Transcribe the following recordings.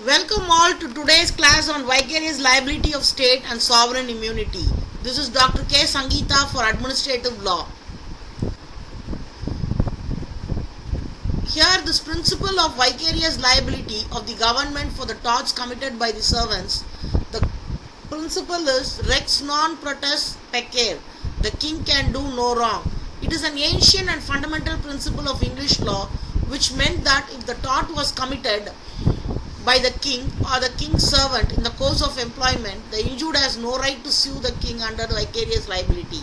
Welcome all to today's class on vicarious liability of state and sovereign immunity. This is Dr. K. Sangeeta for Administrative Law. Here, this principle of vicarious liability of the government for the torts committed by the servants. The principle is rex non potest pecare. The king can do no wrong. It is an ancient and fundamental principle of English law, which meant that if the tort was committed by the king or the king's servant in the course of employment, the injured has no right to sue the king under vicarious liability.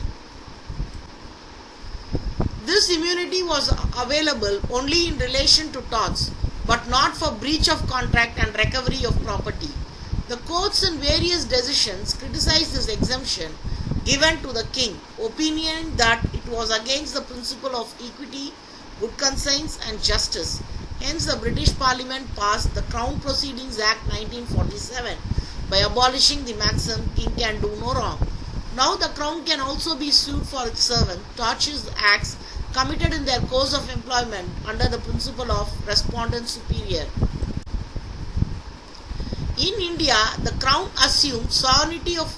This immunity was available only in relation to torts, but not for breach of contract and recovery of property. The courts in various decisions criticized this exemption given to the king, opinioning that it was against the principle of equity, good conscience and justice. Hence, the British Parliament passed the Crown Proceedings Act 1947 by abolishing the maxim king can do no wrong. Now the Crown can also be sued for its servant, tortious acts committed in their course of employment under the principle of respondent superior. In India, the Crown assumed sovereignty of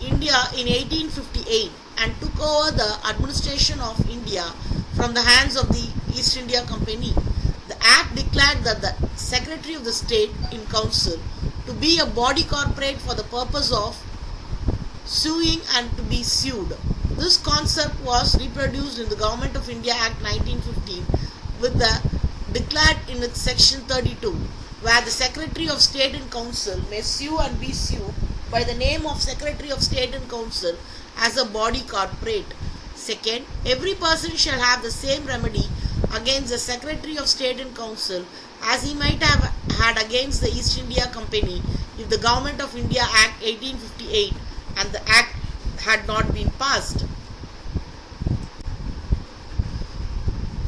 India in 1858 and took over the administration of India from the hands of the East India Company. The Act declared that the Secretary of the State in Council to be a body corporate for the purpose of suing and to be sued. This concept was reproduced in the Government of India Act 1915 with the declared in its section 32, where the Secretary of State in Council may sue and be sued by the name of Secretary of State in Council as a body corporate. Second, every person shall have the same remedy against the Secretary of State in Council as he might have had against the East India Company if the Government of India Act 1858 and the Act had not been passed.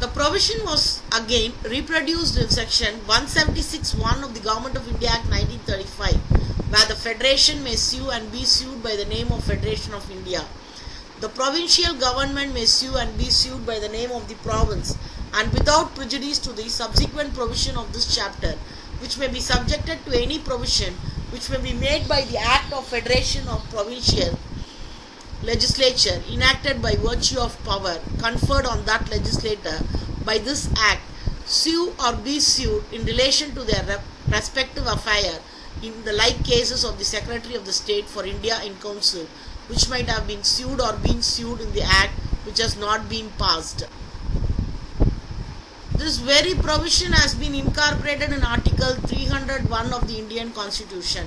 The provision was again reproduced in section 176(1) of the Government of India Act 1935, where the Federation may sue and be sued by the name of Federation of India. The provincial government may sue and be sued by the name of the province, and without prejudice to the subsequent provision of this chapter, which may be subjected to any provision which may be made by the Act of Federation of Provincial Legislature enacted by virtue of power conferred on that legislator by this Act, sue or be sued in relation to their respective affair in the like cases of the Secretary of the State for India in Council, which might have been sued or been sued in the Act which has not been passed. This very provision has been incorporated in Article 301 of the Indian Constitution.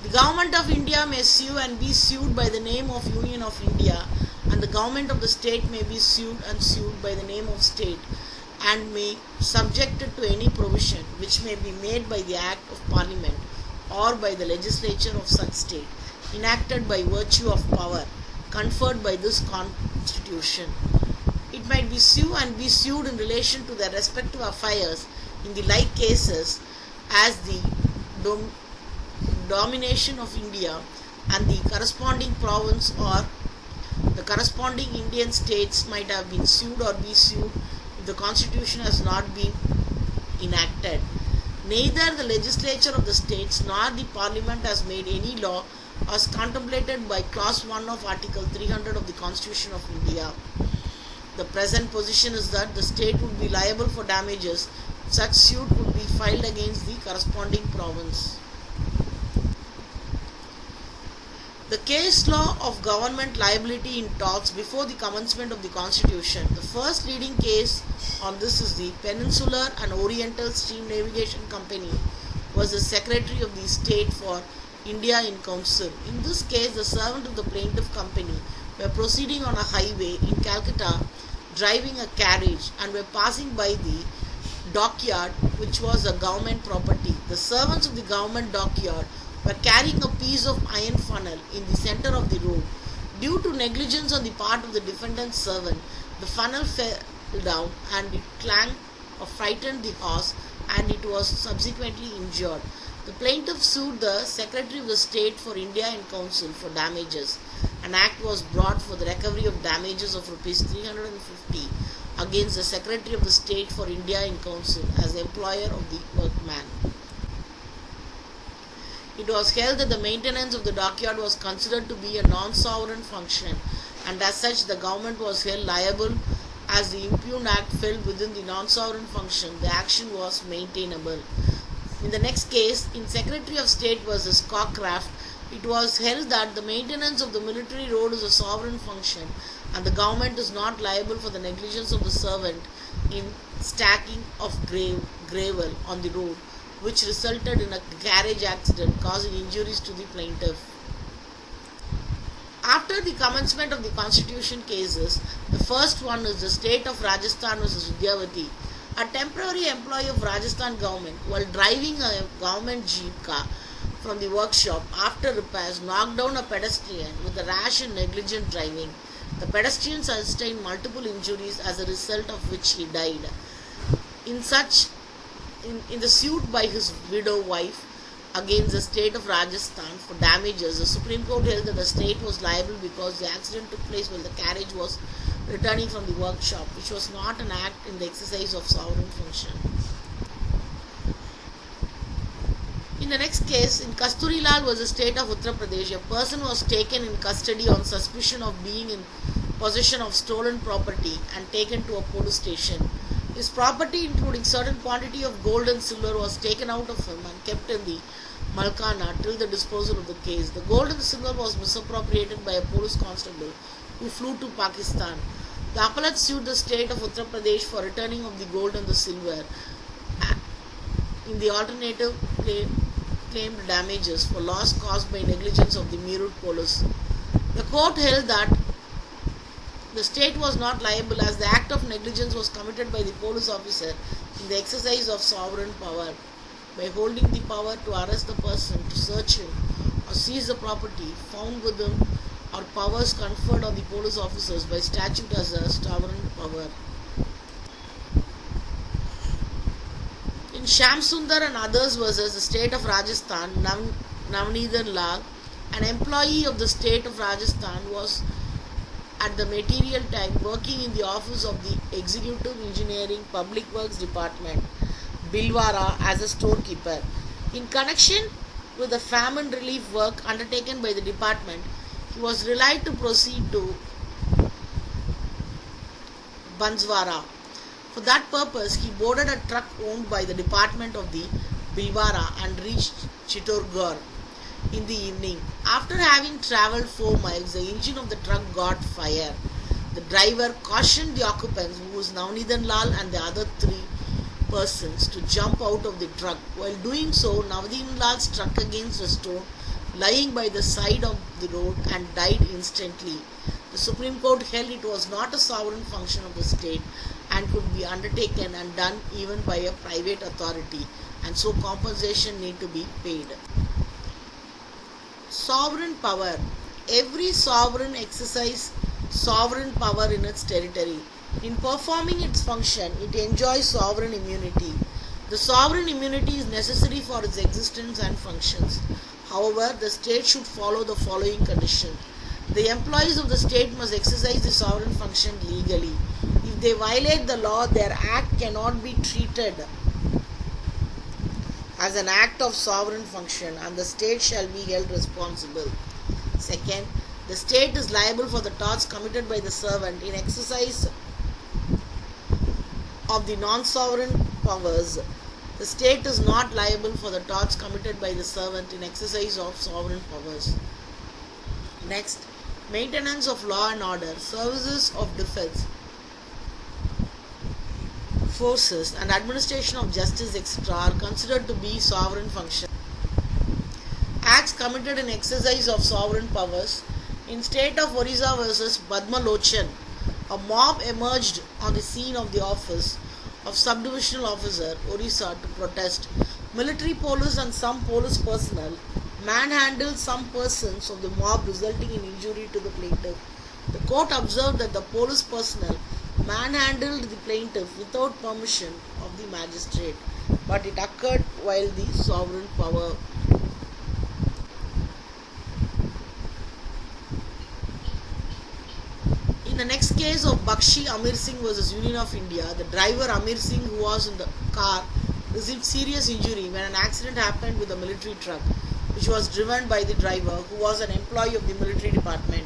The Government of India may sue and be sued by the name of Union of India, and the Government of the State may be sued and sued by the name of State, and may subjected to any provision which may be made by the Act of Parliament or by the legislature of such state, enacted by virtue of power conferred by this Constitution. It might be sue and be sued in relation to their respective affairs in the like cases as the domination of India and the corresponding province or the corresponding Indian states might have been sued or be sued if the Constitution has not been enacted. Neither the legislature of the states nor the Parliament has made any law as contemplated by Clause 1 of Article 300 of the Constitution of India. The present position is that the state would be liable for damages if such suit would be filed against the corresponding province. The case law of government liability in torts before the commencement of the Constitution. The first leading case on this is the Peninsular and Oriental Steam Navigation Company was the Secretary of the State for India in Council. In this case, the servant of the plaintiff company were proceeding on a highway in Calcutta, driving a carriage, and were passing by the dockyard, which was a government property. The servants of the government dockyard were carrying a piece of iron funnel in the center of the road. Due to negligence on the part of the defendant's servant, the funnel fell down and it clanged or frightened the horse, and it was subsequently injured. The plaintiff sued the Secretary of the State for India in Council for damages. An act was brought for the recovery of damages of Rs 350 against the Secretary of the State for India in Council as employer of the workman. It was held that the maintenance of the dockyard was considered to be a non-sovereign function, and as such the government was held liable. As the impugned act fell within the non-sovereign function, the action was maintainable. In the next case, in Secretary of State versus Cockcraft, it was held that the maintenance of the military road is a sovereign function and the government is not liable for the negligence of the servant in stacking of gravel on the road, which resulted in a carriage accident causing injuries to the plaintiff. After the commencement of the constitution cases, the first one is the state of Rajasthan versus Vidyavati. A temporary employee of Rajasthan government, while driving a government jeep car from the workshop after repairs, knocked down a pedestrian with a rash and negligent driving. The pedestrian sustained multiple injuries, as a result of which he died. In the suit by his widow wife against the state of Rajasthan for damages, the Supreme Court held that the state was liable because the accident took place while the carriage was returning from the workshop, which was not an act in the exercise of sovereign function. In the next case, in Kasturilal was the state of Uttar Pradesh, a person was taken in custody on suspicion of being in possession of stolen property and taken to a police station. His property, including certain quantity of gold and silver, was taken out of him and kept in the Malkana till the disposal of the case. The gold and silver was misappropriated by a police constable who flew to Pakistan. The appellate sued the state of Uttar Pradesh for returning of the gold and the silver. In the alternative, claimed damages for loss caused by negligence of the Meerut police. The court held that the state was not liable as the act of negligence was committed by the police officer in the exercise of sovereign power by holding the power to arrest the person, to search him, or seize the property found with him, or powers conferred on the police officers by statute as a sovereign power. In Shamsundar and others versus the state of Rajasthan, Navneethan Lal, an employee of the state of Rajasthan, was at the material time working in the office of the Executive Engineering Public Works Department, Bhilwara, as a storekeeper. In connection with the famine relief work undertaken by the department, he was relied to proceed to Banswara. For that purpose, he boarded a truck owned by the department of the Bhilwara and reached Chittorgarh in the evening. After having travelled 4 miles, the engine of the truck got fire. The driver cautioned the occupants, who was Navneethan Lal and the other 3 persons, to jump out of the truck. While doing so, Navneethan Lal struck against a stone lying by the side of the road and died instantly. The Supreme Court held it was not a sovereign function of the state and could be undertaken and done even by a private authority, and so compensation need to be paid. Sovereign power. Every sovereign exercises sovereign power in its territory. In performing its function, it enjoys sovereign immunity. The sovereign immunity is necessary for its existence and functions. However, the state should follow the following condition. The employees of the state must exercise the sovereign function legally. If they violate the law, their act cannot be treated as an act of sovereign function, and the state shall be held responsible. Second, the state is liable for the torts committed by the servant in exercise of the non-sovereign powers. The state is not liable for the torts committed by the servant in exercise of sovereign powers. Next, maintenance of law and order, services of defense forces, and administration of justice, etc., are considered to be sovereign functions. Acts committed in exercise of sovereign powers. In state of Orissa versus Padmalochan, a mob emerged on the scene of the office of subdivisional officer Orissa to protest. Military police and some police personnel manhandled some persons of the mob, resulting in injury to the plaintiff. The court observed that the police personnel manhandled the plaintiff without permission of the magistrate, but it occurred while the sovereign power. In the next case of Bakshi Amir Singh versus Union of India, the driver Amir Singh, who was in the car, received serious injury when an accident happened with a military truck. which was driven by the driver, who was an employee of the military department.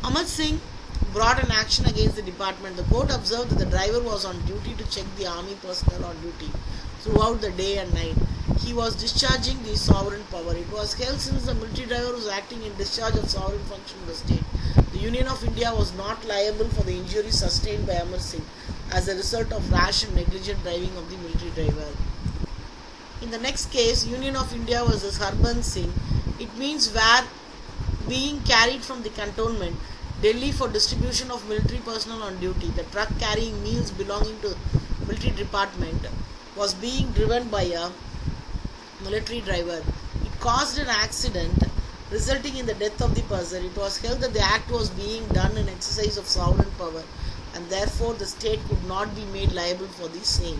Ahmed Singh brought an action against the department. The court observed that the driver was on duty to check the army personnel on duty throughout the day and night. He was discharging the sovereign power. It was held since the military driver was acting in discharge of sovereign function of the state, the Union of India was not liable for the injuries sustained by Amar Singh as a result of rash and negligent driving of the military driver. In the next case, Union of India versus Harbans Singh, it means where being carried from the cantonment Delhi for distribution of military personnel on duty. The truck carrying meals belonging to military department was being driven by a military driver. It caused an accident resulting in the death of the person. It was held that the act was being done in exercise of sovereign power and therefore the state could not be made liable for the same.